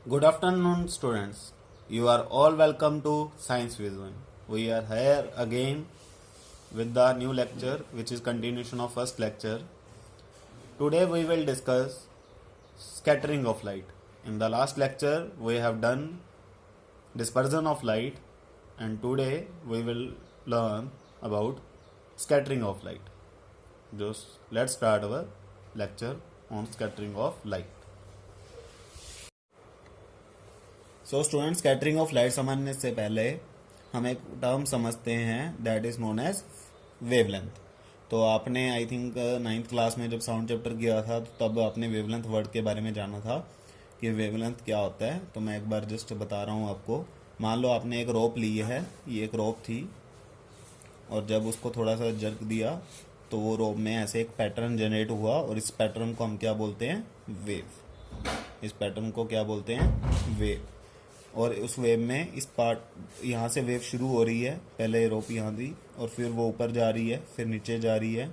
Good afternoon, students. You are all welcome to Science Vision. We are here again with the new lecture, which is continuation of first lecture. Today we will discuss scattering of light. In the last lecture, we have done dispersion of light, and today we will learn about scattering of light. Just let's start our lecture on scattering of light. So student, scattering of light समझने से पहले हम एक term समझते हैं that is known as wavelength. तो आपने I think ninth class में जब साउंड चैप्टर किया था तो तब आपने वेवलेंथ वर्ड के बारे में जाना था कि वेवलेंथ क्या होता है। तो मैं एक बार जस्ट बता रहा हूँ आपको। मान लो आपने एक रोप ली है, ये एक रोप थी, और जब उसको थोड़ा सा जर्क दिया तो वो रोप में ऐसे एक पैटर्न जनरेट हुआ, और इस पैटर्न को हम क्या बोलते हैं? वेव। इस पैटर्न को क्या बोलते हैं? वेव। और उस वेव में इस पार्ट यहाँ से वेव शुरू हो रही है, पहले रोप यहाँ दी और फिर वो ऊपर जा रही है, फिर नीचे जा रही है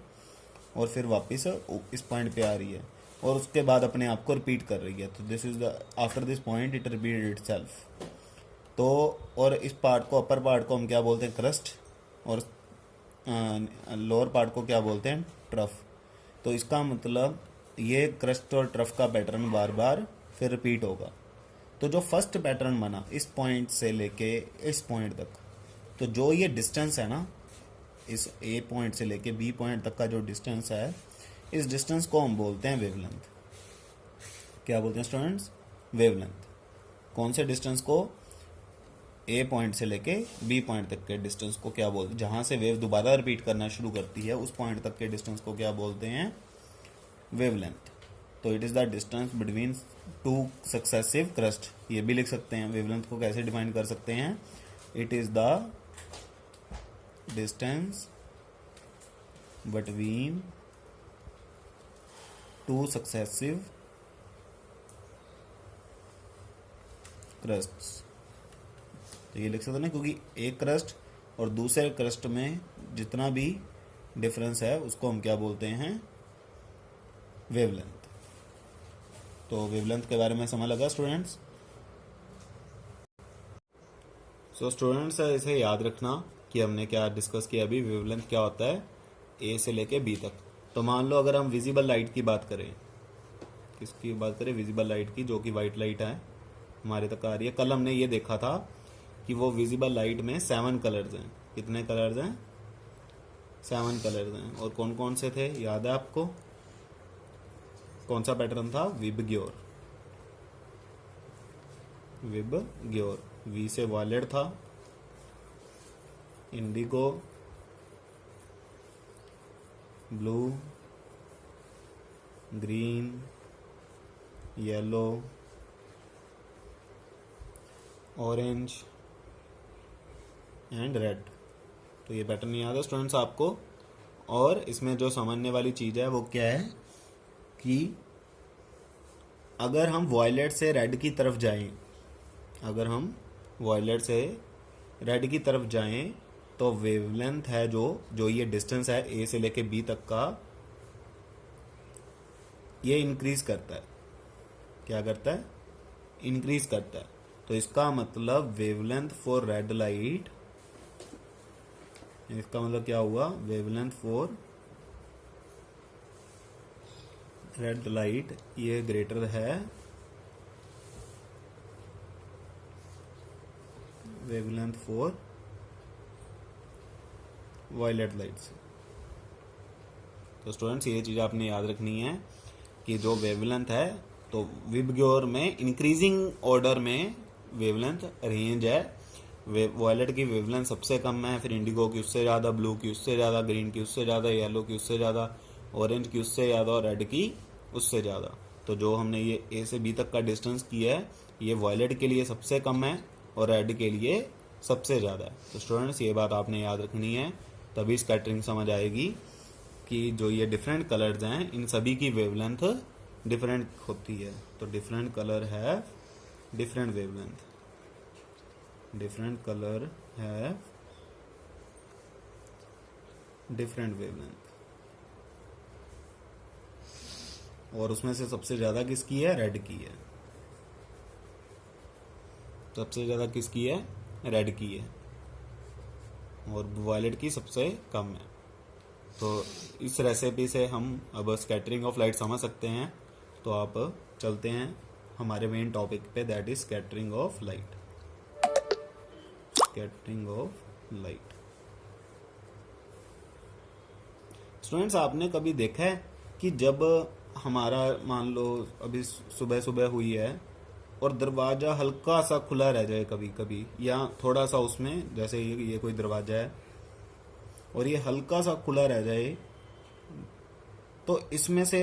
और फिर वापस इस पॉइंट पे आ रही है, और उसके बाद अपने आप को रिपीट कर रही है। तो this is the after this point it repeat itself. तो और इस पार्ट को, अपर पार्ट को हम क्या बोलते हैं? क्रस्ट। और लोअर पार्ट को क्या बोलते हैं? ट्रफ। तो इसका मतलब ये क्रस्ट और ट्रफ का पैटर्न बार बार फिर रिपीट होगा। तो जो फर्स्ट पैटर्न बना इस पॉइंट से लेके इस पॉइंट तक, तो जो ये डिस्टेंस है ना, इस ए पॉइंट से लेके बी पॉइंट तक का जो डिस्टेंस है, इस डिस्टेंस को हम बोलते हैं वेवलेंथ। क्या बोलते हैं स्टूडेंट्स? वेवलेंथ। कौन से डिस्टेंस को? ए पॉइंट से लेके बी पॉइंट तक के डिस्टेंस को क्या बोलते हैं? जहां से वेव दोबारा रिपीट करना शुरू करती है उस पॉइंट तक के डिस्टेंस को क्या बोलते हैं? वेवलेंथ। तो it is the distance between two successive crust. ये भी लिख सकते हैं। वेवलेंथ को कैसे डिफाइन कर सकते हैं? It is the distance between two successive crusts. तो ये लिख सकते हैं ना, क्योंकि एक क्रस्ट और दूसरे क्रस्ट में जितना भी डिफरेंस है उसको हम क्या बोलते हैं? वेवलेंथ। तो वेवलेंथ के बारे में समझ लगा स्टूडेंट्स? सो स्टूडेंट्स, इसे याद रखना कि हमने क्या डिस्कस किया अभी। वेवलेंथ क्या होता है? ए से लेके बी तक। तो मान लो अगर हम विजिबल लाइट की बात करें, किसकी बात करें? विजिबल लाइट की, जो कि वाइट लाइट है, हमारे तक आ रही है। कल हमने ये देखा था कि वो विजिबल लाइट में 7 कलर्स हैं। कितने कलर्स हैं? 7 कलर्स हैं। और कौन कौन से थे, याद है आपको? कौन सा पैटर्न था? विबग्योर। विबग्योर। वी से वॉयलेट था, Indigo, blue, green, yellow, orange and red. तो ये पैटर्न याद है स्टूडेंट्स आपको? और इसमें जो समझने वाली चीज है वो क्या है कि अगर हम वॉयलेट से रेड की तरफ जाएं, अगर हम वॉयलेट से रेड की तरफ जाएं तो वेवलेंथ है जो ये डिस्टेंस है ए से लेके बी तक का, ये इंक्रीज करता है। क्या करता है? इंक्रीज करता है। तो इसका मतलब वेवलेंथ फॉर रेड लाइट, इसका मतलब क्या हुआ? वेवलेंथ फॉर रेड लाइट ये ग्रेटर है वेवलेंथ फॉर वायलेट लाइट से। तो स्टूडेंट्स, ये चीज आपने याद रखनी है कि जो वेवलेंथ है, तो विबग्योर में इंक्रीजिंग ऑर्डर में वेवलेंथ रेंज है। वायलेट की वेवलेंथ सबसे कम है, फिर इंडिगो की उससे ज़्यादा, ब्लू की उससे ज़्यादा, ग्रीन की उससे ज़्यादा, येलो की उससे ज़्यादा, ऑरेंज की उससे ज़्यादा और रेड की उससे ज़्यादा। तो जो हमने ये ए से बी तक का डिस्टेंस किया है, ये वायलेट के लिए सबसे कम है और रेड के लिए सबसे ज़्यादा है। तो स्टूडेंट्स, ये बात आपने याद रखनी है, तभी स्कैटरिंग समझ आएगी कि जो ये डिफरेंट कलर्स हैं इन सभी की वेवलेंथ डिफरेंट होती है। तो डिफरेंट कलर है डिफरेंट वेवलेंथ, डिफरेंट कलर है डिफरेंट वेवलेंथ। और उसमें से सबसे ज़्यादा किसकी है? रेड की है। सबसे ज़्यादा किसकी है? रेड की है, और वायलेट की सबसे कम है। तो इस रेसिपी से हम अब स्कैटरिंग ऑफ लाइट समझ सकते हैं। तो आप चलते हैं हमारे मेन टॉपिक पे, that is scattering of light. Scattering of light. Students, आपने कभी देखा है कि जब हमारा मान लो अभी सुबह सुबह हुई है और दरवाज़ा हल्का सा खुला रह जाए कभी कभी, या थोड़ा सा उसमें, जैसे ये कोई दरवाज़ा है और ये हल्का सा खुला रह जाए, तो इसमें से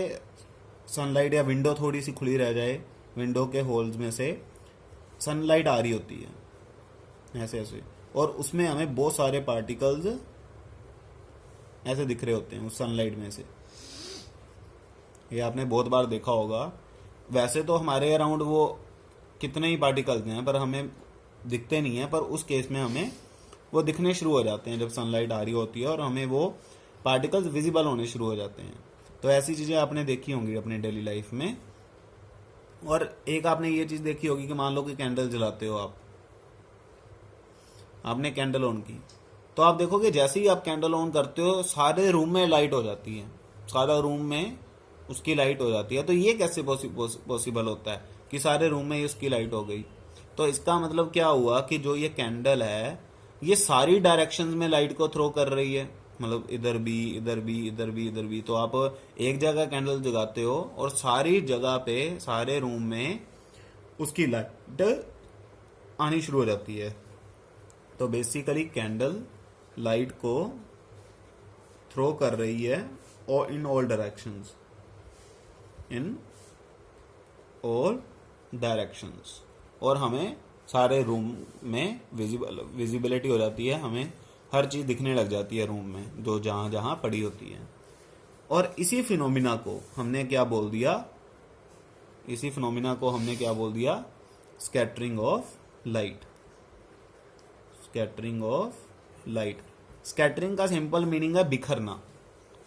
सनलाइट, या विंडो थोड़ी सी खुली रह जाए, विंडो के होल्स में से सनलाइट आ रही होती है ऐसे ऐसे, और उसमें हमें बहुत सारे पार्टिकल्स ऐसे दिख रहे होते हैं उस सनलाइट में से। ये आपने बहुत बार देखा होगा। वैसे तो हमारे अराउंड वो कितने ही पार्टिकल्स हैं पर हमें दिखते नहीं है, पर उस केस में हमें वो दिखने शुरू हो जाते हैं जब सनलाइट आ रही होती है और हमें वो पार्टिकल्स विजिबल होने शुरू हो जाते हैं। तो ऐसी चीज़ें आपने देखी होंगी अपने डेली लाइफ में। और एक आपने ये चीज़ देखी होगी कि मान लो कि कैंडल जलाते हो, आपने कैंडल ऑन की, तो आप देखोगे जैसे ही आप कैंडल ऑन करते हो सारे रूम में लाइट हो जाती है, सारा रूम में उसकी लाइट हो जाती है। तो ये कैसे पॉसिबल होता है कि सारे रूम में उसकी लाइट हो गई? तो इसका मतलब क्या हुआ कि जो ये कैंडल है ये सारी डायरेक्शंस में लाइट को थ्रो कर रही है, मतलब इधर भी, इधर भी, इधर भी, इधर भी। तो आप एक जगह कैंडल जगाते हो और सारी जगह पे, सारे रूम में उसकी लाइट आनी शुरू हो जाती है। तो बेसिकली कैंडल लाइट को थ्रो कर रही है और in all directions, in all directions, और हमें सारे रूम में विजिबिलिटी हो जाती है, हमें हर चीज़ दिखने लग जाती है रूम में जो जहाँ जहाँ पड़ी होती है। और इसी फिनोमिना को हमने क्या बोल दिया? इसी फिनोमिना को हमने क्या बोल दिया? Scattering of light. Scattering of light. Scattering का सिंपल मीनिंग है बिखरना,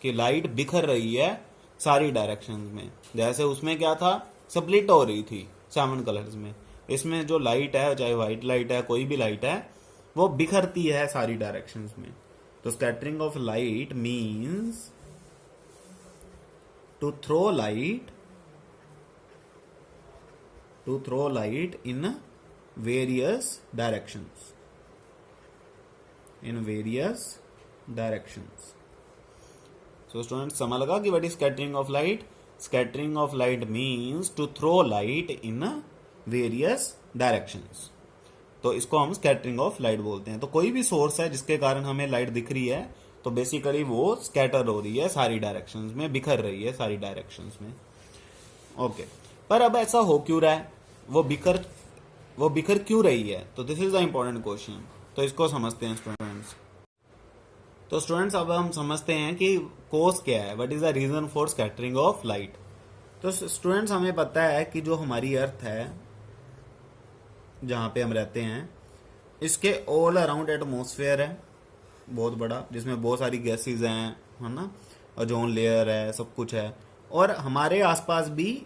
कि लाइट बिखर रही है सारी डायरेक्शंस में। जैसे उसमें क्या था? स्प्लिट हो रही थी 7 कलर्स में। इसमें जो लाइट है, चाहे व्हाइट लाइट है, कोई भी लाइट है, वो बिखरती है सारी डायरेक्शंस में। तो scattering of light means to throw light in various directions, in various directions. So students, समझ लगा कि what is scattering of light? Scattering of light means to throw light in various directions. तो इसको हम scattering of light बोलते हैं। तो कोई भी सोर्स है जिसके कारण हमें लाइट दिख रही है, तो बेसिकली वो स्कैटर हो रही है सारी डायरेक्शंस में, बिखर रही है सारी डायरेक्शंस में। ओके, पर अब ऐसा हो क्यों रहा है? वो बिखर क्यों रही है? तो this is the important question. तो इसको समझते हैं स्टूडेंट्स। तो स्टूडेंट्स, अब हम समझते हैं कि कोज क्या है, what is the reason for scattering of light. तो स्टूडेंट्स, हमें पता है कि जो हमारी अर्थ है, जहाँ पे हम रहते हैं, इसके ऑल अराउंड एटमॉस्फेयर है बहुत बड़ा, जिसमें बहुत सारी गैसेस हैं, है ना, ओजोन लेयर है, सब कुछ है। और हमारे आसपास भी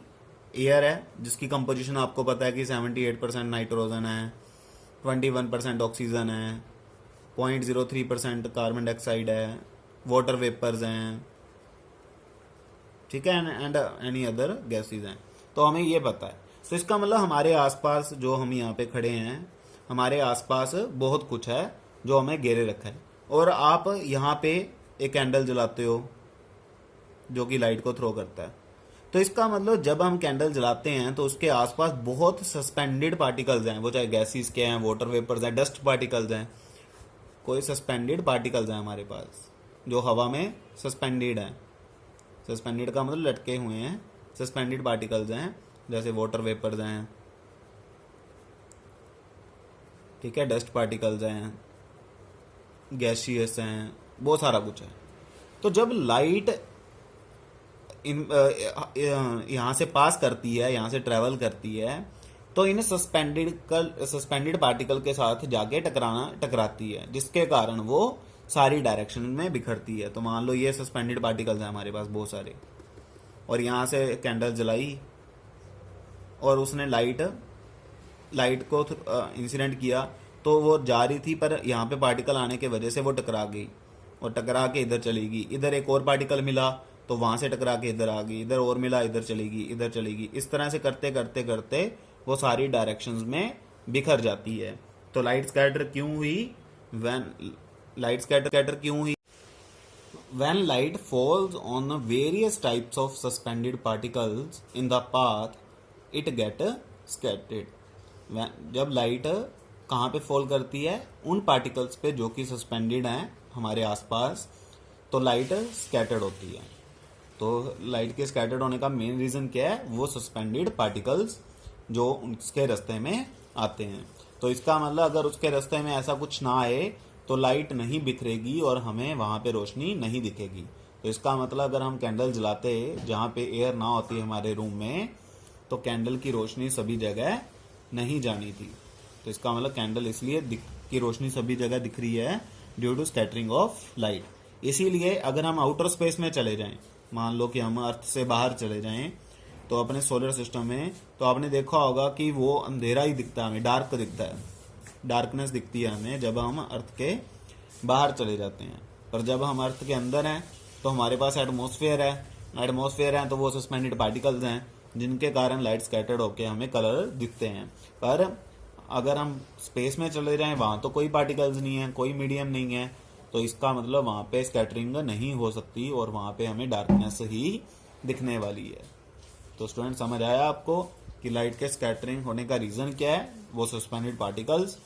एयर है जिसकी कंपोजिशन आपको पता है कि 78% नाइट्रोजन है, 21% ऑक्सीजन है, 0.03% कार्बन डाइऑक्साइड है, वाटर वेपर्स हैं, ठीक है, एंड एनी अदर गैसेस हैं। तो हमें ये पता है। तो इसका मतलब हमारे आसपास, जो हम यहाँ पे खड़े हैं, हमारे आसपास बहुत कुछ है जो हमें घेरे रखा है। और आप यहाँ पे एक कैंडल जलाते हो जो कि लाइट को थ्रो करता है। तो इसका मतलब जब हम कैंडल जलाते हैं तो उसके आसपास बहुत सस्पेंडेड पार्टिकल्स हैं, वो चाहे गैसेस के हैं, वाटर वेपर्स हैं, डस्ट पार्टिकल्स हैं, कोई सस्पेंडेड पार्टिकल्स हैं हमारे पास जो हवा में सस्पेंडेड हैं। सस्पेंडेड का मतलब लटके हुए हैं, सस्पेंडेड पार्टिकल्स हैं, जैसे वाटर वेपर्स हैं, ठीक है, डस्ट पार्टिकल्स हैं, गैसियस हैं, बहुत सारा कुछ है। तो जब लाइट यहाँ से पास करती है, यहाँ से ट्रेवल करती है, तो इन सस्पेंडेड पार्टिकल के साथ जाके टकराती है, जिसके कारण वो सारी डायरेक्शन में बिखरती है। तो मान लो ये सस्पेंडेड पार्टिकल्स हैं हमारे पास बहुत सारे, और यहाँ से कैंडल जलाई और उसने लाइट लाइट को इंसिडेंट किया तो वो जा रही थी, पर यहाँ पे पार्टिकल आने के वजह से वो टकरा गई और टकरा के इधर चली गई। इधर एक और पार्टिकल मिला तो वहां से टकरा के इधर आ गई, इधर और मिला इधर चलेगी, इधर चलेगी। इस तरह से करते करते करते वो सारी डायरेक्शंस में बिखर जाती है। तो लाइट स्कैटर क्यों हुई? व्हेन लाइट स्कैटर क्यों हुई? When light falls on various types of suspended particles in the path, it get scattered. जब लाइट कहाँ पे फॉल करती है? उन पार्टिकल्स पे जो कि सस्पेंडेड हैं हमारे आसपास, तो लाइट स्कैटर्ड होती है। तो लाइट के स्कैटर्ड होने का मेन रीजन क्या है? वो सस्पेंडेड पार्टिकल्स जो उसके रास्ते में आते हैं। तो इसका मतलब अगर उसके रास्ते में ऐसा कुछ ना आए तो लाइट नहीं बिखरेगी और हमें वहां पे रोशनी नहीं दिखेगी। तो इसका मतलब अगर हम कैंडल जलाते जहाँ पे एयर ना होती है हमारे रूम में, तो कैंडल की रोशनी सभी जगह नहीं जानी थी। तो इसका मतलब कैंडल इसलिए की रोशनी सभी जगह दिख रही है due to scattering of light. इसीलिए अगर हम आउटर स्पेस में चले जाएं, मान लो कि हम अर्थ से बाहर चले जाएं तो अपने सोलर सिस्टम में, तो आपने देखा होगा कि वो अंधेरा ही दिखता है, हमें डार्क दिखता है, डार्कनेस दिखती है हमें जब हम अर्थ के बाहर चले जाते हैं। पर जब हम अर्थ के अंदर हैं तो हमारे पास एटमॉस्फेयर है तो वो सस्पेंडेड पार्टिकल्स हैं जिनके कारण लाइट स्कैटर्ड होकर हमें कलर दिखते हैं। पर अगर हम स्पेस में चले जाएं वहां तो कोई पार्टिकल्स नहीं है, कोई मीडियम नहीं है, तो इसका मतलब वहां पे स्कैटरिंग नहीं हो सकती और वहां पे हमें डार्कनेस ही दिखने वाली है। तो स्टूडेंट समझ आया आपको कि लाइट के स्कैटरिंग होने का रीजन क्या है? वो सस्पेंडेड पार्टिकल्स,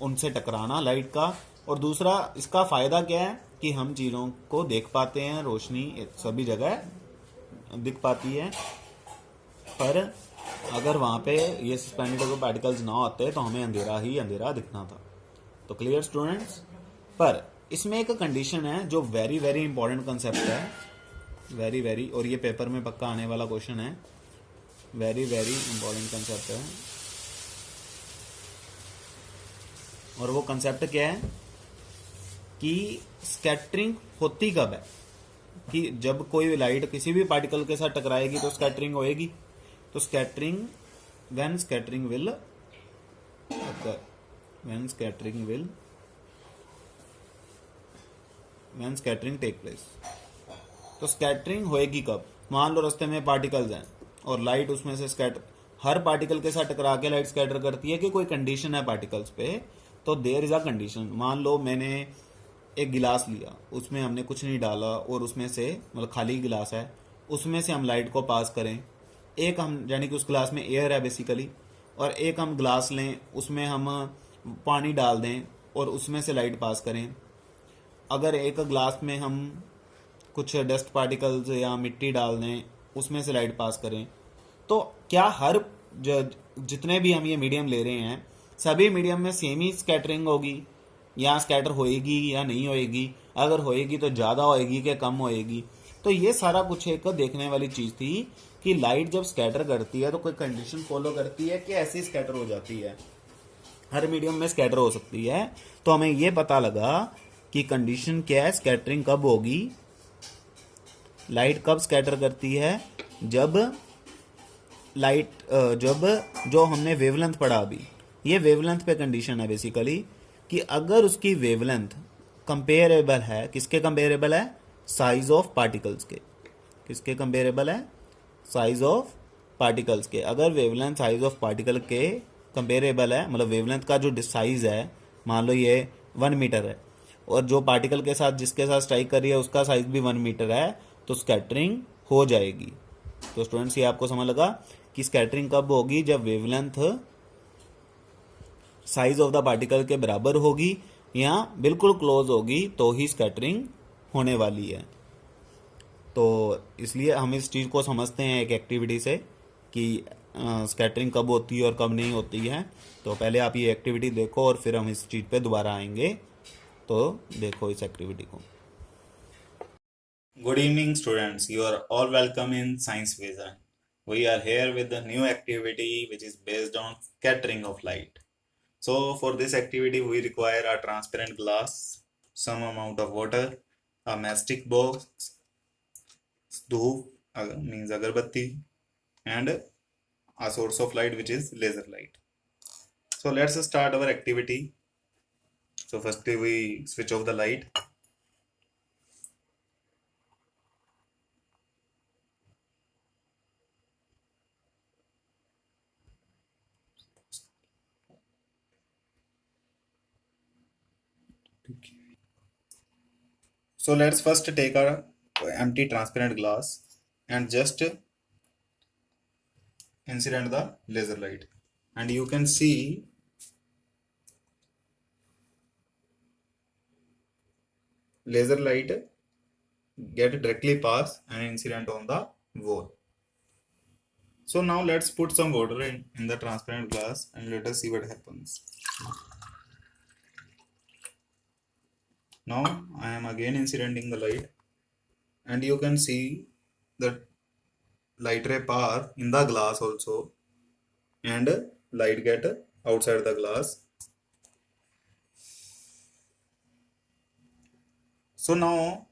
उनसे टकराना लाइट का। और दूसरा इसका फायदा क्या है कि हम चीजों को देख पाते हैं, रोशनी सभी जगह दिख पाती है। पर अगर वहां पे ये सस्पेंडेड पार्टिकल्स ना होते तो हमें अंधेरा ही अंधेरा दिखना था। तो क्लियर स्टूडेंट्स? पर इसमें एक कंडीशन है जो वेरी वेरी इंपॉर्टेंट कंसेप्ट है, वेरी वेरी, और ये पेपर में पक्का आने वाला क्वेश्चन है, वेरी वेरी इंपॉर्टेंट कंसेप्ट है। और वो कंसेप्ट क्या है कि स्कैटरिंग होती कब है? कि जब कोई लाइट किसी भी पार्टिकल के साथ टकराएगी तो स्कैटरिंग होएगी। तो scattering when scattering will occur, when scattering take place. तो स्कैटरिंग होएगी कब? मान लो रास्ते में पार्टिकल्स हैं और लाइट उसमें से स्कैटर, हर पार्टिकल के साथ टकरा के लाइट स्कैटर करती है कि कोई कंडीशन है पार्टिकल्स पे। तो देयर इज अ कंडीशन। मान लो मैंने एक गिलास लिया, उसमें हमने कुछ नहीं डाला और उसमें से, मतलब खाली गिलास है, उसमें से हम लाइट को पास करें। एक हम, यानी कि उस गिलास में एयर है बेसिकली, और एक हम गिलास लें उसमें हम पानी डाल दें और उसमें से लाइट पास करें। अगर एक ग्लास में हम कुछ डस्ट पार्टिकल्स या मिट्टी डाल दें, उसमें से लाइट पास करें, तो क्या हर जितने भी हम ये मीडियम ले रहे हैं सभी मीडियम में सेम ही स्कैटरिंग होगी या स्कैटर होएगी या नहीं होएगी? अगर होएगी तो ज़्यादा होएगी कि कम होएगी? तो ये सारा कुछ एक देखने वाली चीज़ थी कि लाइट जब स्कैटर करती है तो कोई कंडीशन फॉलो करती है कि ऐसी स्कैटर हो जाती है, हर मीडियम में स्कैटर हो सकती है। तो हमें ये पता लगा कि कंडीशन क्या है, स्कैटरिंग कब होगी, लाइट कब स्कैटर करती है? जब लाइट जब जो हमने वेवलेंथ पढ़ा अभी, ये वेवलेंथ पे कंडीशन है बेसिकली, कि अगर उसकी वेवलेंथ कंपेरेबल है, किसके कंपेरेबल है? साइज ऑफ पार्टिकल्स के। किसके कंपेरेबल है? साइज ऑफ पार्टिकल्स के। अगर वेवलेंथ साइज ऑफ पार्टिकल के कंपेरेबल है, मतलब वेवलेंथ का जो साइज है, मान लो ये 1 मीटर है और जो पार्टिकल के साथ जिसके साथ स्ट्राइक कर रही है उसका साइज भी 1 मीटर है, तो स्कैटरिंग हो जाएगी। तो स्टूडेंट्स ये आपको समझ लगा कि स्कैटरिंग कब होगी? जब wavelength size of the particle के बराबर होगी या बिल्कुल क्लोज होगी तो ही स्कैटरिंग होने वाली है। तो इसलिए हम इस चीज़ को समझते हैं एक एक्टिविटी से कि स्कैटरिंग कब होती है और कब नहीं होती है। तो पहले आप ये एक्टिविटी देखो और फिर हम इस चीज़ पे दोबारा आएंगे। तो देखो इस एक्टिविटी को। Good evening, students. You are all welcome in Science Vision. We are here with a new activity which is based on scattering of light. So, for this activity, we require a transparent glass, some amount of water, a mastic box, dhoop means agarbatti, and a source of light which is laser light. So let's start our activity. So firstly we switch off the light. So let's first take a empty transparent glass and just incident the laser light, and you can see laser light get directly pass and incident on the wall. So now let's put some water in the transparent glass and let us see what happens. Now I am again incidenting the light, and you can see the light ray pass in the glass also, and light get outside the glass. So now,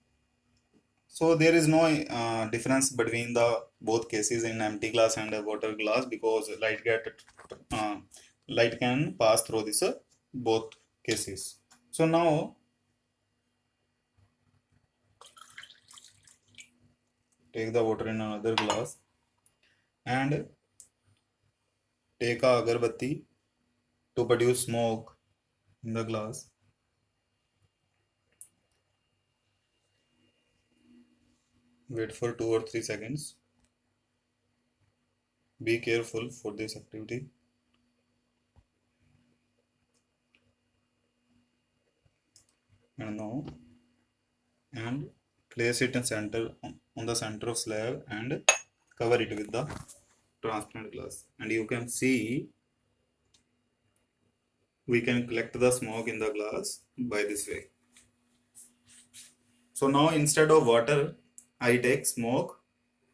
so there is no difference between the both cases in empty glass and a water glass, because uh, light can pass through this both cases. So now take the water in another glass and take a agarbatti to produce smoke in the glass. Wait for 2 or 3 seconds. Be careful for this activity. And now, and place it in center on the center of slab and cover it with the transparent glass, and you can see we can collect the smoke in the glass by this way. So now instead of water I take smoke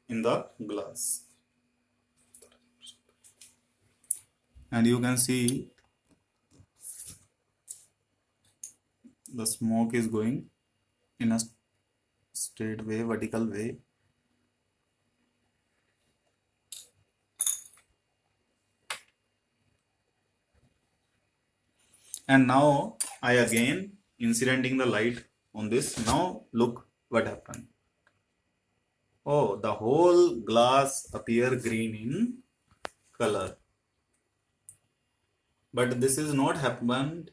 in the glass, and you can see the smoke is going in a straight way, vertical way. And now I again incidenting the light on this. Now look what happened. Oh, the whole glass appear green in color. But this is not happened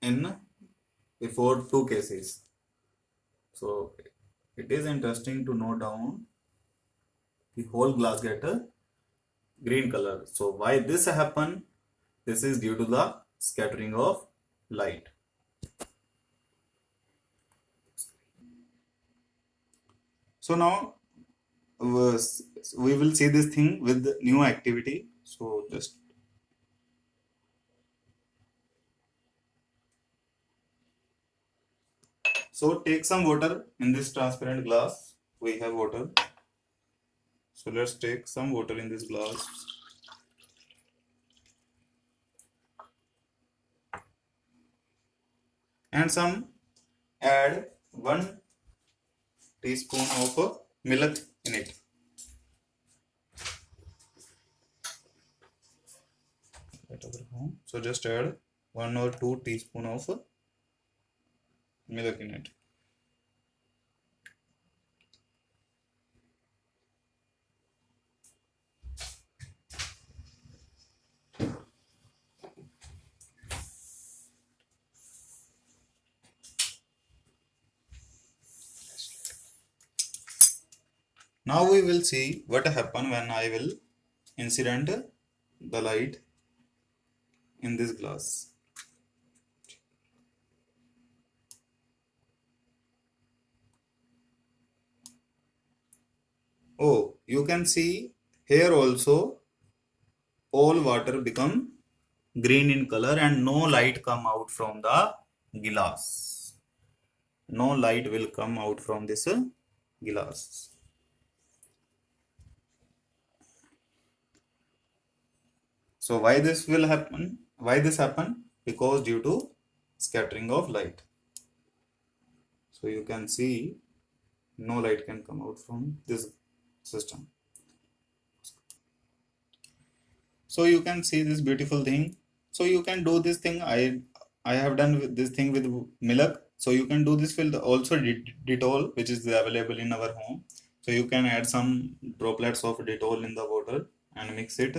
in before two cases. So it is interesting to note down the whole glass get a green color. So why this happen? This is due to the scattering of light. So now we will see this thing with new activity. So just so take some water in this transparent glass. We have water. So let's take some water in this glass. And some add 1 teaspoon of milk in it. So just add 1 or 2 teaspoon of milk in it. Now we will see what happen when I will incident the light in this glass. Oh, you can see here also all water become green in color and no light come out from the glass. No light will come out from this glass. So why this will happen? Why this happen? Because due to scattering of light. So you can see no light can come out from this system. So you can see this beautiful thing. So you can do this thing. I have done this thing with milk. So you can do this with also Dettol, which is available in our home. So you can add some droplets of Dettol in the water and mix it,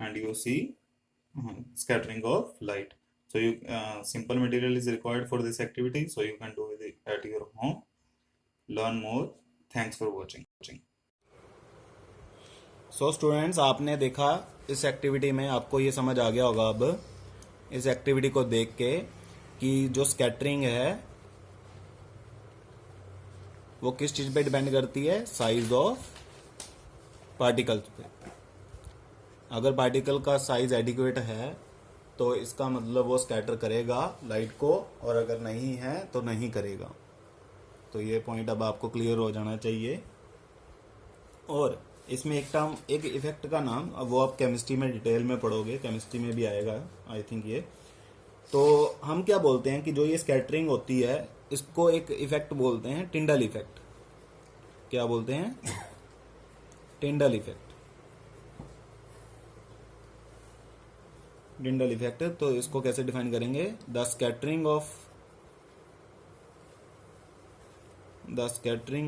and you see scattering of light. So you simple material is required for this activity. So you can do it at your home. Learn more. Thanks for watching. So students, आपने देखा इस activity में आपको ये समझ आ गया होगा अब इस एक्टिविटी को देख के कि जो स्कैटरिंग है वो किस चीज़ पे डिपेंड करती है, साइज ऑफ पार्टिकल्स पे। अगर पार्टिकल का साइज एडिक्वेट है तो इसका मतलब वो स्कैटर करेगा लाइट को, और अगर नहीं है तो नहीं करेगा। तो ये पॉइंट अब आपको क्लियर हो जाना चाहिए। और इसमें एक टर्म, एक इफेक्ट का नाम, अब वो आप केमिस्ट्री में डिटेल में पढ़ोगे, केमिस्ट्री में भी आएगा आई थिंक ये। तो हम क्या बोलते हैं कि जो ये स्कैटरिंग होती है इसको एक इफेक्ट बोलते हैं टिंडल इफेक्ट। क्या बोलते हैं? Tyndall effect. Tyndall effect. तो इसको कैसे डिफाइन करेंगे? The scattering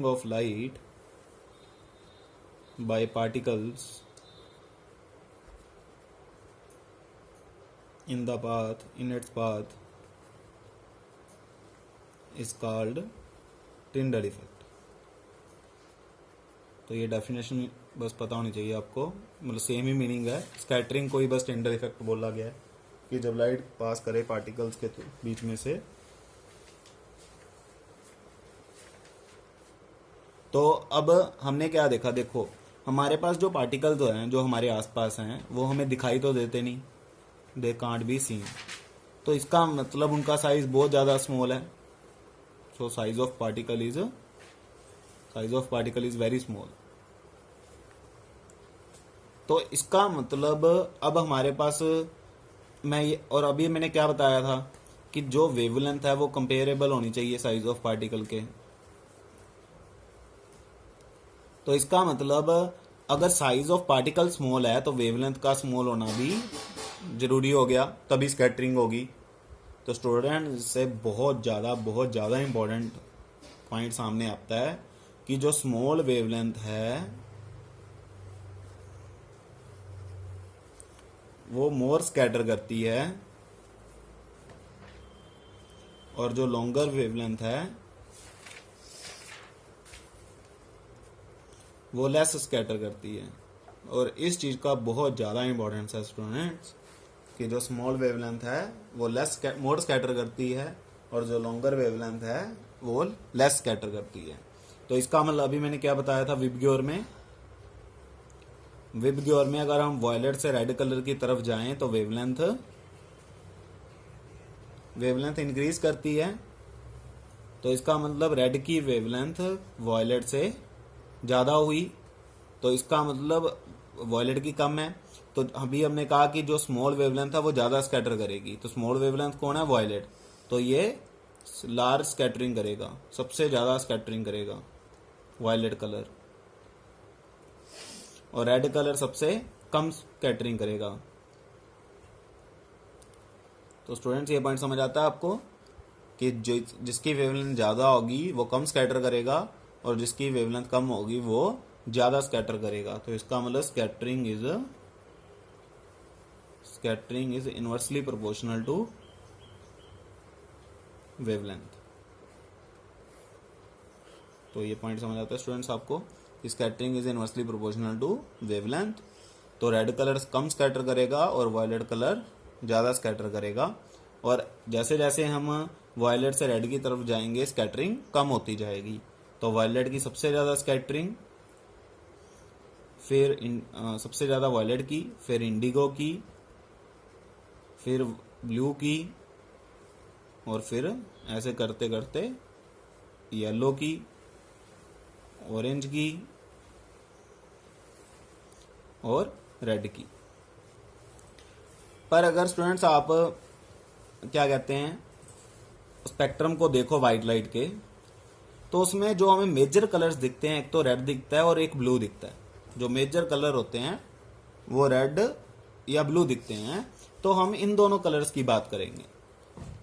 of light by particles in its path is called Tyndall effect। तो ये डेफिनेशन बस पता होनी चाहिए आपको, मतलब सेम ही मीनिंग है। स्कैटरिंग को ही बस टिंडल इफेक्ट बोला गया है कि जब लाइट पास करे पार्टिकल्स के बीच में से। तो अब हमने क्या देखा? देखो, हमारे पास जो पार्टिकल तो हैं, जो हमारे आसपास हैं, वो हमें दिखाई तो देते नहीं, दे कांट बी सीन। तो इसका मतलब उनका साइज बहुत ज़्यादा स्मॉल है। So size of particle is very small. तो इसका मतलब अब हमारे पास और अभी मैंने क्या बताया था कि जो वेवलेंथ है वो कंपेरेबल होनी चाहिए साइज ऑफ पार्टिकल के। तो इसका मतलब अगर साइज ऑफ पार्टिकल स्मॉल है तो वेवलेंथ का स्मॉल होना भी जरूरी हो गया, तभी स्कैटरिंग होगी। तो स्टूडेंट, इससे बहुत ज़्यादा इंपॉर्टेंट पॉइंट सामने आता है कि जो स्मॉल वेवलेंथ है वो मोर स्कैटर करती है, और जो लॉन्गर वेवलेंथ है वो लेस स्कैटर करती है। और इस चीज़ का बहुत ज़्यादा इंपॉर्टेंस है स्टूडेंट्स कि जो स्मॉल वेवलेंथ है वो मोर स्कैटर करती है, और जो लॉन्गर वेवलेंथ है वो लेस स्कैटर करती है। तो इसका मतलब अभी मैंने क्या बताया था विबग्योर में अगर हम वॉयलेट से रेड कलर की तरफ जाएं तो वेवलेंथ इंक्रीज करती है। तो इसका मतलब रेड की वेवलेंथ वॉयलेट से ज़्यादा हुई, तो इसका मतलब वॉयलेट की कम है। तो अभी हमने कहा कि जो स्मॉल वेवलेंथ है वो ज़्यादा स्कैटर करेगी। तो स्मॉल वेवलेंथ कौन है? वॉयलेट। तो ये लार्ज स्कैटरिंग करेगा, सबसे ज़्यादा स्कैटरिंग करेगा वॉयलेट कलर, और रेड कलर सबसे कम स्कैटरिंग करेगा। तो स्टूडेंट्स, ये पॉइंट समझ आता है आपको कि जिसकी वेवलेंथ ज़्यादा होगी वो कम स्कैटर करेगा, और जिसकी वेवलेंथ कम होगी वो ज़्यादा स्कैटर करेगा। तो इसका मतलब scattering is inversely proportional to wavelength. तो ये पॉइंट समझ आता है स्टूडेंट्स आपको, scattering is inversely proportional to wavelength. तो रेड कलर कम स्कैटर करेगा और वायलेट कलर ज़्यादा स्कैटर करेगा। और जैसे जैसे हम वायलेट से रेड की तरफ जाएंगे स्कैटरिंग कम होती जाएगी। तो वायलेट की सबसे ज़्यादा स्कैटरिंग, फिर सबसे ज़्यादा वायलेट की, फिर इंडिगो की, फिर ब्लू की, और फिर ऐसे करते करते येलो की, ऑरेंज की और रेड की। पर अगर स्टूडेंट्स आप क्या कहते हैं स्पेक्ट्रम को देखो वाइट लाइट के, तो उसमें जो हमें मेजर कलर्स दिखते हैं, एक तो रेड दिखता है और एक ब्लू दिखता है। जो मेजर कलर होते हैं वो रेड या ब्लू दिखते हैं। तो हम इन दोनों कलर्स की बात करेंगे,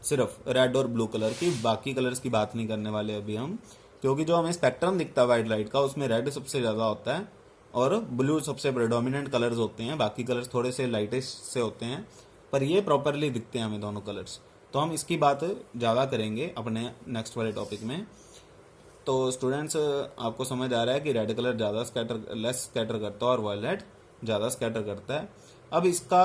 सिर्फ रेड और ब्लू कलर की, बाकी कलर्स की बात नहीं करने वाले अभी हम, क्योंकि जो हमें स्पेक्ट्रम दिखता है वाइट लाइट का उसमें रेड सबसे ज़्यादा होता है और ब्लू सबसे प्रेडोमिनेंट कलर्स होते हैं, बाकी कलर्स थोड़े से लाइटिश से होते हैं, पर ये प्रॉपरली दिखते हैं हमें दोनों कलर्स। तो हम इसकी बात ज़्यादा करेंगे अपने नेक्स्ट वाले टॉपिक में। तो स्टूडेंट्स, आपको समझ आ रहा है कि रेड कलर ज़्यादा लेस स्कैटर करता है और वायलेट ज़्यादा स्कैटर करता है। अब इसका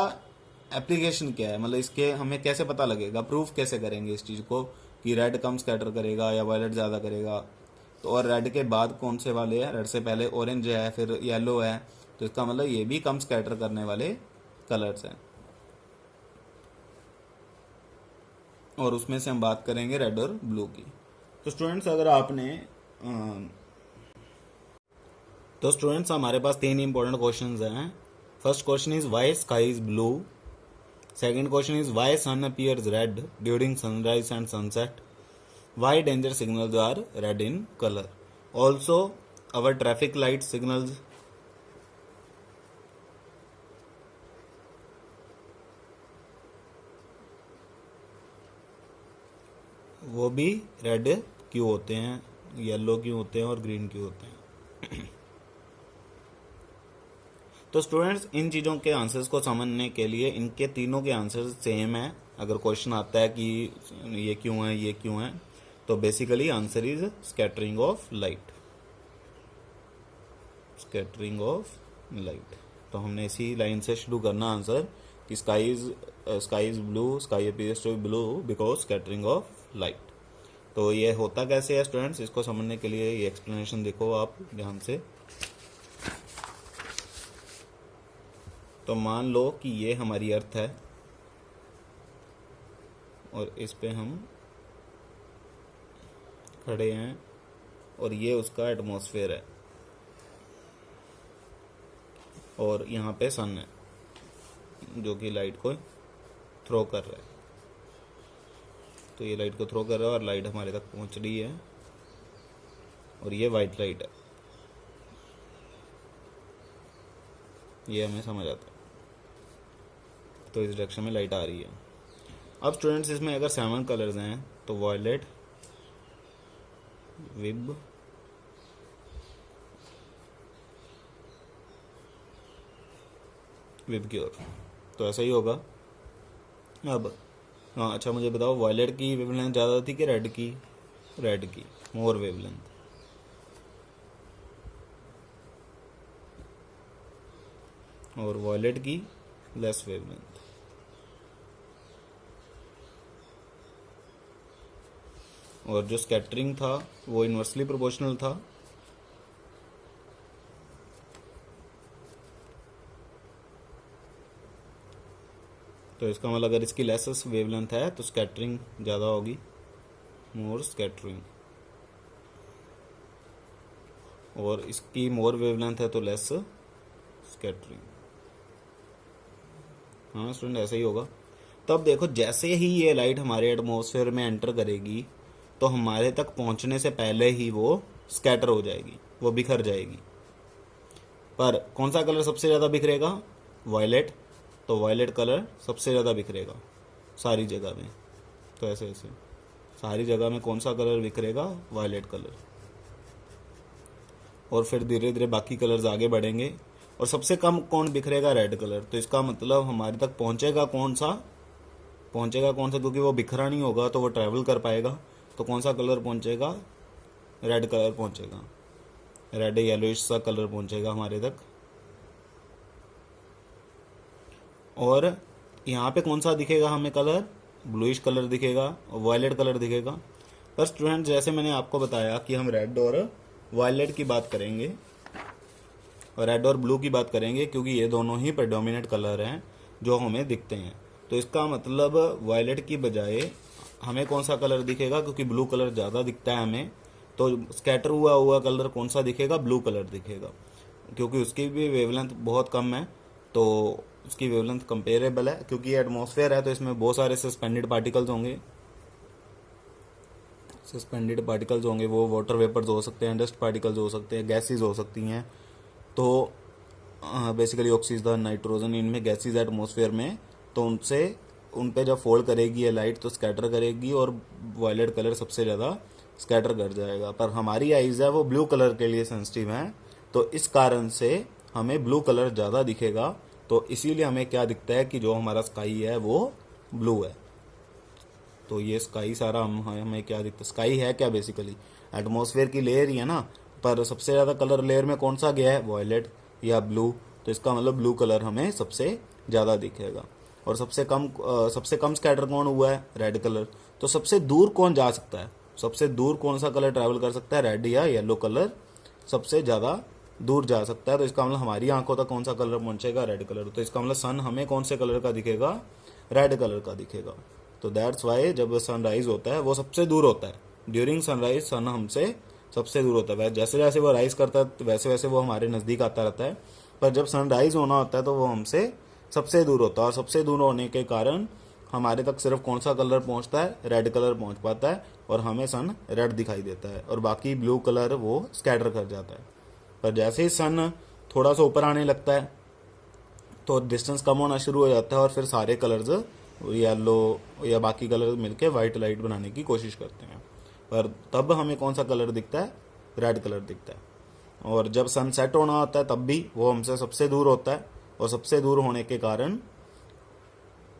एप्लीकेशन क्या है, मतलब इसके हमें कैसे पता लगेगा, प्रूफ कैसे करेंगे इस चीज़ को कि रेड कम स्कैटर करेगा या वायलेट ज़्यादा करेगा। तो और रेड के बाद कौन से वाले हैं, रेड से पहले ऑरेंज है फिर येलो है, तो इसका मतलब ये भी कम स्कैटर करने वाले कलर्स हैं। और उसमें से हम बात करेंगे रेड और ब्लू की। तो स्टूडेंट्स, अगर आपने तो स्टूडेंट्स हमारे पास 3 इंपॉर्टेंट क्वेश्चंस हैं। First question is why sky is blue. Second question is why sun appears red during sunrise and sunset. Why danger signals are red in colour. Also our traffic light signals वो भी red क्यों होते हैं, yellow क्यों होते हैं और green क्यों होते हैं। तो स्टूडेंट्स, इन चीज़ों के आंसर्स को समझने के लिए इनके तीनों के आंसर्स सेम है। अगर क्वेश्चन आता है कि ये क्यों है ये क्यों है, तो basically answer is scattering of light, scattering of light. तो हमने इसी लाइन से शुरू करना आंसर कि sky is blue, sky appears to be blue because scattering of light. तो ये होता कैसे है स्टूडेंट्स, इसको समझने के लिए ये एक्सप्लेनेशन देखो आप ध्यान से। तो मान लो कि ये हमारी अर्थ है और इस पे हम खड़े हैं और ये उसका एटमॉस्फेयर है और यहाँ पे सन है जो कि लाइट को थ्रो कर रहा है। तो ये लाइट को थ्रो कर रहा है और लाइट हमारे तक पहुँच रही है और ये वाइट लाइट है, ये हमें समझ आता है। तो इस डायरेक्शन में लाइट आ रही है। अब स्टूडेंट्स, इसमें अगर 7 कलर्स हैं तो वॉयलेट, विब, विबग्योर, तो ऐसा ही होगा। अब हाँ, अच्छा मुझे बताओ, वॉयलेट की वेवलेंथ ज़्यादा थी कि रेड की? रेड की, मोर वेवलेंथ। और वॉयलेट की लेस वेवलेंथ। और जो स्कैटरिंग था वो इन्वर्सली प्रोपोर्शनल था। तो इसका मतलब अगर इसकी लेस वेवलेंथ है तो स्कैटरिंग ज़्यादा होगी, मोर स्कैटरिंग। और इसकी मोर वेवलेंथ है तो लेस स्कैटरिंग। हाँ स्टूडेंट, ऐसा ही होगा। तब देखो, जैसे ही ये लाइट हमारे एटमॉस्फेयर में एंटर करेगी तो हमारे तक पहुंचने से पहले ही वो स्कैटर हो जाएगी, वो बिखर जाएगी। पर कौन सा कलर सबसे ज़्यादा बिखरेगा? वायलेट। तो वायलेट कलर सबसे ज़्यादा बिखरेगा सारी जगह में। तो ऐसे ऐसे सारी जगह में कौन सा कलर बिखरेगा? Violet colour. और फिर धीरे धीरे बाकी कलर्स आगे बढ़ेंगे और सबसे कम कौन बिखरेगा? Red colour. तो इसका मतलब हमारे तक पहुंचेगा कौन सा, क्योंकि वो बिखरा नहीं होगा तो वो ट्रैवल कर पाएगा। तो कौन सा कलर पहुंचेगा? रेड कलर पहुंचेगा, रेड येलोइश सा कलर पहुंचेगा हमारे तक। और यहाँ पे कौन सा दिखेगा हमें कलर? ब्लूइश कलर दिखेगा और वायलेट कलर दिखेगा। पर स्टूडेंट, जैसे मैंने आपको बताया कि हम रेड और वायलेट की बात करेंगे और रेड और ब्लू की बात करेंगे क्योंकि ये दोनों ही प्रेडोमिनेंट कलर हैं जो हमें दिखते हैं। तो इसका मतलब वायलेट की बजाय हमें कौन सा कलर दिखेगा? क्योंकि ब्लू कलर ज़्यादा दिखता है हमें, तो स्कैटर हुआ कलर कौन सा दिखेगा? ब्लू कलर दिखेगा, क्योंकि उसकी भी वेवलेंथ बहुत कम है। तो उसकी वेवलेंथ कंपेरेबल है, क्योंकि ये एटमॉस्फेयर है तो इसमें बहुत सारे सस्पेंडेड पार्टिकल्स होंगे। वो वाटर वेपर्स हो सकते हैं, डस्ट पार्टिकल्स हो सकते हैं, गैसेस हो सकती हैं। तो बेसिकली ऑक्सीजन, नाइट्रोजन, इनमें गैसेस एटमॉस्फेयर में तो उन पे जब फोल्ड करेगी ये लाइट तो स्कैटर करेगी और वायलेट कलर सबसे ज़्यादा स्कैटर कर जाएगा। पर हमारी आइज़ है वो ब्लू कलर के लिए सेंसिटिव हैं, तो इस कारण से हमें ब्लू कलर ज़्यादा दिखेगा। तो इसीलिए हमें क्या दिखता है कि जो हमारा स्काई है वो ब्लू है। तो ये स्काई सारा हमें क्या दिखता है, स्काई है क्या बेसिकली एटमॉस्फेयर की लेयर ही है ना। पर सबसे ज़्यादा कलर लेयर में कौन सा गया है, वॉयलेट या ब्लू। तो इसका मतलब ब्लू कलर हमें सबसे ज़्यादा दिखेगा। और सबसे कम स्कैटर कौन हुआ है, रेड कलर। तो सबसे दूर कौन जा सकता है, सबसे दूर कौन सा कलर ट्रैवल कर सकता है, रेड या येलो कलर सबसे ज़्यादा दूर जा सकता है। तो इसका मतलब हमारी आंखों तक कौन सा कलर पहुंचेगा, रेड कलर। तो इसका मतलब सन हमें कौन से कलर का दिखेगा, रेड कलर का दिखेगा। तो दैट्स वाई जब सनराइज होता है वो सबसे दूर होता है। ड्यूरिंग सनराइज सन हमसे सबसे दूर होता है। जैसे जैसे वो राइज करता है तो वैसे वैसे वो हमारे नज़दीक आता रहता है। पर जब सनराइज होना होता है तो वो हमसे सबसे दूर होता है। और सबसे दूर होने के कारण हमारे तक सिर्फ कौन सा कलर पहुंचता है, रेड कलर पहुंच पाता है। और हमें सन रेड दिखाई देता है और बाकी ब्लू कलर वो स्कैटर कर जाता है। पर जैसे ही सन थोड़ा सा ऊपर आने लगता है तो डिस्टेंस कम होना शुरू हो जाता है और फिर सारे कलर्स येलो या बाकी कलर मिलके वाइट लाइट बनाने की कोशिश करते हैं। पर तब हमें कौन सा कलर दिखता है, रेड कलर दिखता है। और जब सन सेट होना होता है तब भी वो हमसे सबसे दूर होता है। और सबसे दूर होने के कारण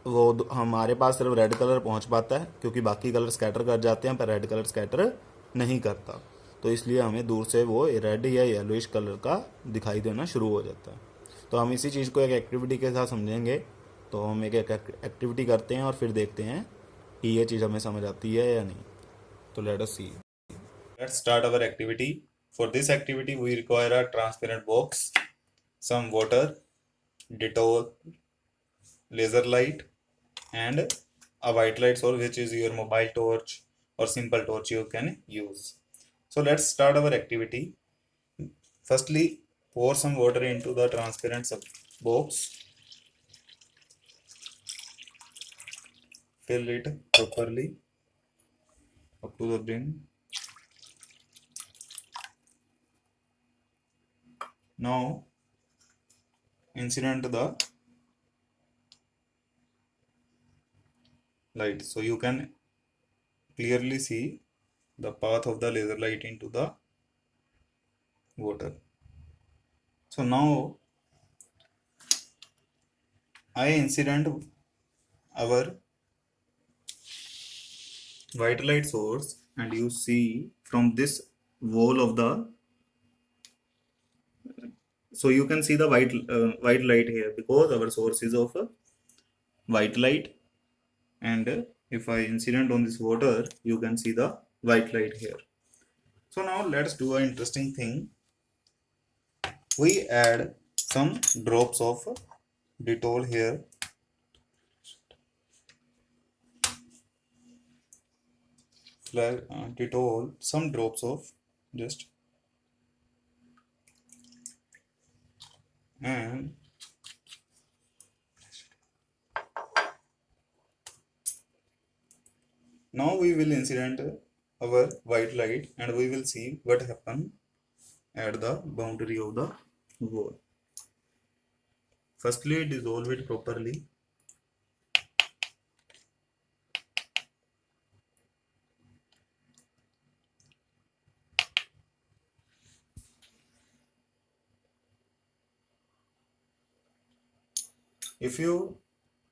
वो हमारे पास सिर्फ रेड कलर पहुंच पाता है, क्योंकि बाकी कलर स्कैटर कर जाते हैं पर रेड कलर स्कैटर नहीं करता। तो इसलिए हमें दूर से वो रेड या येलोइश कलर का दिखाई देना शुरू हो जाता है। तो हम इसी चीज़ को एक एक्टिविटी के साथ समझेंगे। तो हम एक एक्टिविटी करते हैं और फिर देखते हैं कि ये चीज़ हमें समझ आती है या नहीं। तो let us see. Let's start our activity. For this activity, we require a transparent box, some water, Dettol, laser light, and a white light source, which is your mobile torch or simple torch you can use. So let's start our activity. Firstly, pour some water into the transparent box, fill it properly up to the brim. Now incident the light, so you can clearly see the path of the laser light into the water. So now I incident our white light source, and you see from this wall of the, so you can see the white light here because our source is of white light. And if I incident on this water, you can see the white light here. So now let's do an interesting thing. We add some drops of Dettol here. Dettol, some drops of just, and now we will incident our white light and we will see what happen at the boundary of the wall. Firstly, dissolve it properly. If you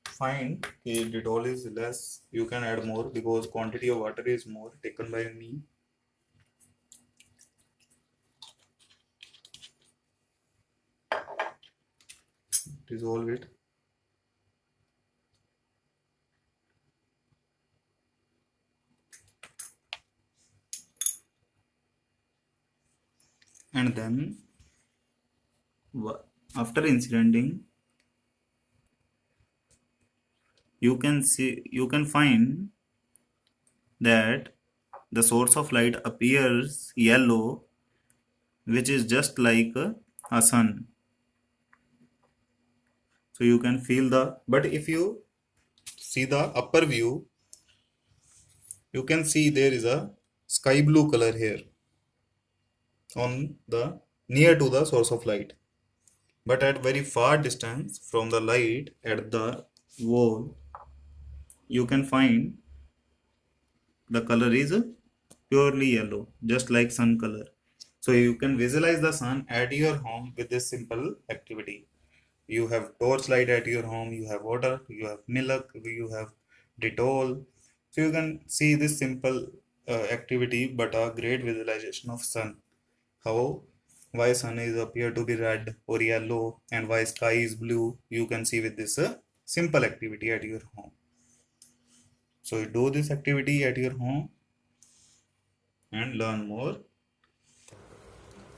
find that Dettol is less, you can add more because quantity of water is more taken by me. Dissolve it. And then after incidenting, you can find that the source of light appears yellow, which is just like a sun. So you can feel but if you see the upper view, you can see there is a sky blue color here on the near to the source of light. But at very far distance from the light at the wall, you can find the color is purely yellow, just like sun color. So you can visualize the sun at your home with this simple activity. You have torchlight at your home, you have water, you have milk, you have Dettol. So you can see this simple activity, but a great visualization of sun. How why sun is appear to be red or yellow and why sky is blue. You can see with this simple activity at your home. So you do this activity at your home and learn more.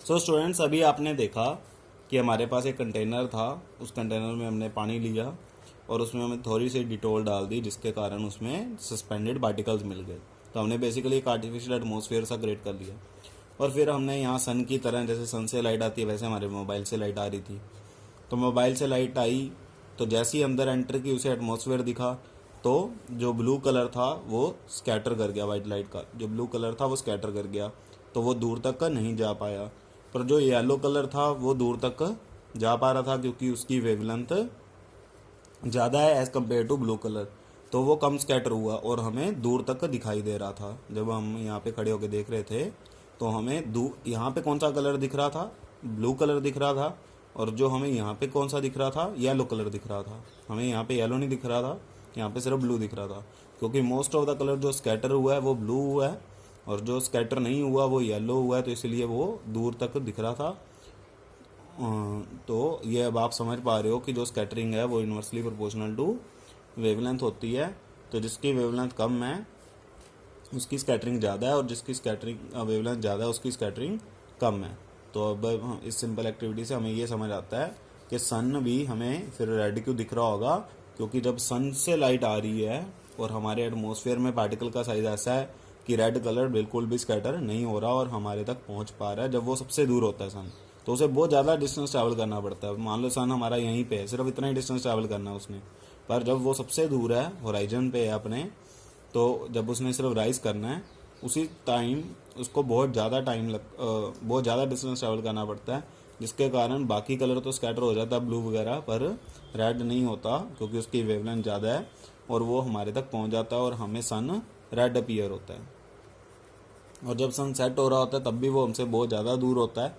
Students अभी आपने देखा कि हमारे पास एक container था, उस container में हमने पानी लिया और उसमें हमने थोड़ी सी डिटोल डाल दी, जिसके कारण उसमें सस्पेंडेड पार्टिकल्स मिल गए। तो हमने बेसिकली एक आर्टिफिशियल एटमॉस्फेयर सा क्रिएट कर लिया। और फिर हमने यहाँ सन की तरह, जैसे सन से लाइट आती है वैसे हमारे मोबाइल से लाइट आ रही थी। तो मोबाइल से लाइट आई तो जैसे ही अंदर एंटर की उसे एटमॉस्फेयर दिखा, तो जो ब्लू कलर था वो स्कैटर कर गया, वाइट लाइट का जो ब्लू कलर था वो स्कैटर कर गया, तो वो दूर तक नहीं जा पाया। पर जो येलो कलर था वो दूर तक जा पा रहा था, क्योंकि उसकी वेवलेंथ ज़्यादा है as compare to blue colour, तो वो कम स्कैटर हुआ और हमें दूर तक दिखाई दे रहा था। जब हम यहाँ पे खड़े होकर देख रहे थे तो हमें यहाँ पे कौन सा कलर दिख रहा था? ब्लू कलर दिख रहा था। और जो हमें यहाँ पे कौन सा दिख रहा था? येलो कलर दिख रहा था। हमें यहाँ पे येलो नहीं दिख रहा था, यहाँ पे सिर्फ ब्लू दिख रहा था, क्योंकि मोस्ट ऑफ द कलर जो स्कैटर हुआ है वो ब्लू हुआ है और जो स्कैटर नहीं हुआ वो येलो हुआ है, तो इसलिए वो दूर तक दिख रहा था। तो ये अब आप समझ पा रहे हो कि जो स्कैटरिंग है वो इन्वर्सली प्रोपोर्शनल टू वेवलेंथ होती है। तो जिसकी वेवलेंथ कम है उसकी स्कैटरिंग ज़्यादा है और जिसकी स्कैटरिंग वेवलेंथ ज़्यादा है उसकी स्कैटरिंग कम है। तो अब इस सिंपल एक्टिविटी से हमें ये समझ आता है कि सन भी हमें फिर रेड क्यों दिख रहा होगा, क्योंकि जब सन से लाइट आ रही है और हमारे एटमॉस्फेयर में पार्टिकल का साइज ऐसा है कि रेड कलर बिल्कुल भी स्कैटर नहीं हो रहा और हमारे तक पहुंच पा रहा है। जब वो सबसे दूर होता है सन, तो उसे बहुत ज़्यादा डिस्टेंस ट्रैवल करना पड़ता है। मान लो सन हमारा यहीं पे है, सिर्फ इतना ही डिस्टेंस ट्रैवल करना है उसने, पर जब वो सबसे दूर है, होराइजन पे है अपने, तो जब उसने सिर्फ राइज करना है उसी टाइम उसको बहुत ज़्यादा डिस्टेंस ट्रैवल करना पड़ता है, जिसके कारण बाकी कलर तो स्कैटर हो जाता है ब्लू वगैरह, पर रेड नहीं होता क्योंकि उसकी वेवलेंथ ज़्यादा है और वो हमारे तक पहुंच जाता है और हमें सन रेड अपीयर होता है। और जब सन सेट हो रहा होता है तब भी वो हमसे बहुत ज़्यादा दूर होता है,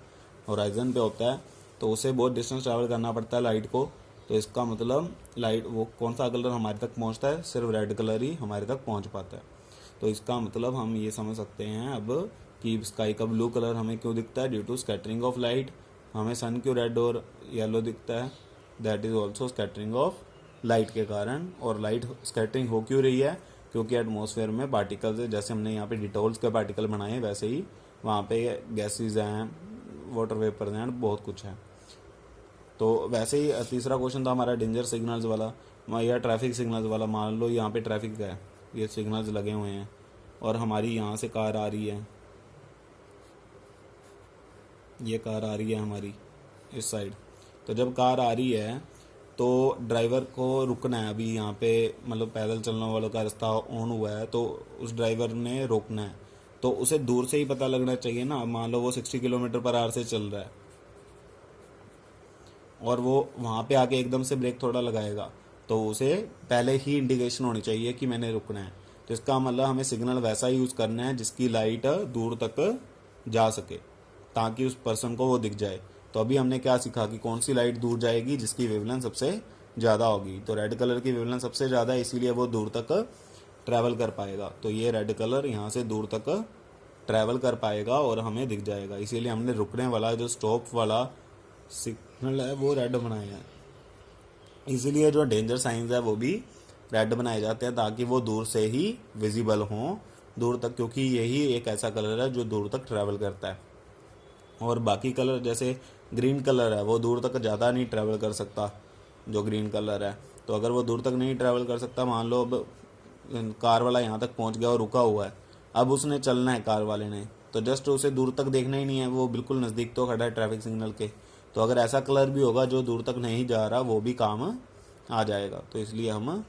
होराइजन पे होता है, तो उसे बहुत डिस्टेंस ट्रैवल करना पड़ता है लाइट को। तो इसका मतलब लाइट वो कौन सा कलर हमारे तक पहुंचता है? सिर्फ रेड कलर ही हमारे तक पहुंच पाता है। तो इसका मतलब हम ये समझ सकते हैं अब कि स्काई का ब्लू कलर हमें क्यों दिखता है? Due to scattering of light. हमें सन क्यों रेड और येलो दिखता है? That is also scattering of light के कारण। और लाइट स्कैटरिंग हो क्यों रही है? क्योंकि एटमॉस्फेयर में पार्टिकल्स है, जैसे हमने यहाँ पे डिटोल्स के पार्टिकल बनाए वैसे ही वहाँ पे गैसेज हैं, वाटर वेपर्स हैं, बहुत कुछ है। तो वैसे ही तीसरा क्वेश्चन था हमारा डेंजर सिग्नल्स वाला या ट्रैफिक सिग्नल्स वाला। मान लो यहाँ पे ट्रैफिक है, ये सिग्नल्स लगे हुए हैं और हमारी यहाँ से कार आ रही है, ये कार आ रही है हमारी इस साइड। तो जब कार आ रही है तो ड्राइवर को रुकना है। अभी यहाँ पे मतलब पैदल चलने वालों का रास्ता ऑन हुआ है, तो उस ड्राइवर ने रोकना है, तो उसे दूर से ही पता लगना चाहिए ना। मान लो वो 60 किलोमीटर पर आवर से चल रहा है और वो वहाँ पे आके एकदम से ब्रेक थोड़ा लगाएगा, तो उसे पहले ही इंडिकेशन होनी चाहिए कि मैंने रुकना है। तो इसका मतलब हमें सिग्नल वैसा ही यूज़ करना है जिसकी लाइट दूर तक जा सके, ताकि उस पर्सन को वो दिख जाए। तो अभी हमने क्या सीखा कि कौन सी लाइट दूर जाएगी? जिसकी वेवलेंथ सबसे ज़्यादा होगी। तो रेड कलर की वेवलेंथ सबसे ज़्यादा है, इसीलिए वो दूर तक ट्रैवल कर पाएगा। तो ये रेड कलर यहाँ से दूर तक ट्रैवल कर पाएगा और हमें दिख जाएगा, इसीलिए हमने रुकने वाला जो स्टॉप वाला सिग्नल है वो रेड बनाया है। इसीलिए जो डेंजर साइंस है वो भी रेड बनाए जाते हैं, ताकि वो दूर से ही विजिबल हों दूर तक, क्योंकि यही एक ऐसा कलर है जो दूर तक ट्रैवल करता है। और बाकी कलर जैसे ग्रीन कलर है वो दूर तक ज़्यादा नहीं ट्रैवल कर सकता, जो ग्रीन कलर है। तो अगर वो दूर तक नहीं ट्रैवल कर सकता, मान लो अब कार वाला यहाँ तक पहुँच गया और रुका हुआ है, अब उसने चलना है कार वाले ने, तो जस्ट उसे दूर तक देखना ही नहीं है, वो बिल्कुल नज़दीक तो खड़ा है ट्रैफिक सिग्नल के। तो अगर ऐसा कलर भी होगा जो दूर तक नहीं जा रहा, वो भी काम आ जाएगा। तो इसलिए हम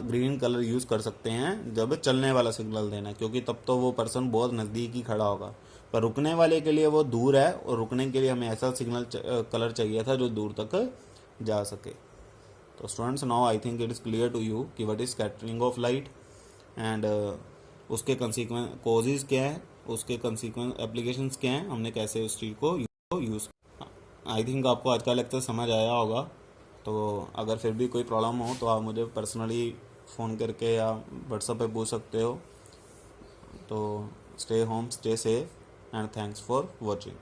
ग्रीन कलर यूज़ कर सकते हैं जब चलने वाला सिग्नल देना है, क्योंकि तब तो वो पर्सन बहुत नज़दीक ही खड़ा होगा। पर रुकने वाले के लिए वो दूर है और रुकने के लिए हमें ऐसा सिग्नल कलर चाहिए था जो दूर तक जा सके। तो students now I think it is clear to you कि what is scattering of light and उसके कंसिक्वेंस कॉजेज क्या है, उसके कंसिक्वेंस एप्लीकेशंस क्या हैं, हमने कैसे उस चीज़ को यूज़। आई थिंक आपको आज का लेक्चर समझ आया होगा। तो अगर फिर भी कोई प्रॉब्लम हो तो आप मुझे पर्सनली फ़ोन करके या व्हाट्सएप पे पूछ सकते हो। तो stay home, stay safe and thanks for watching.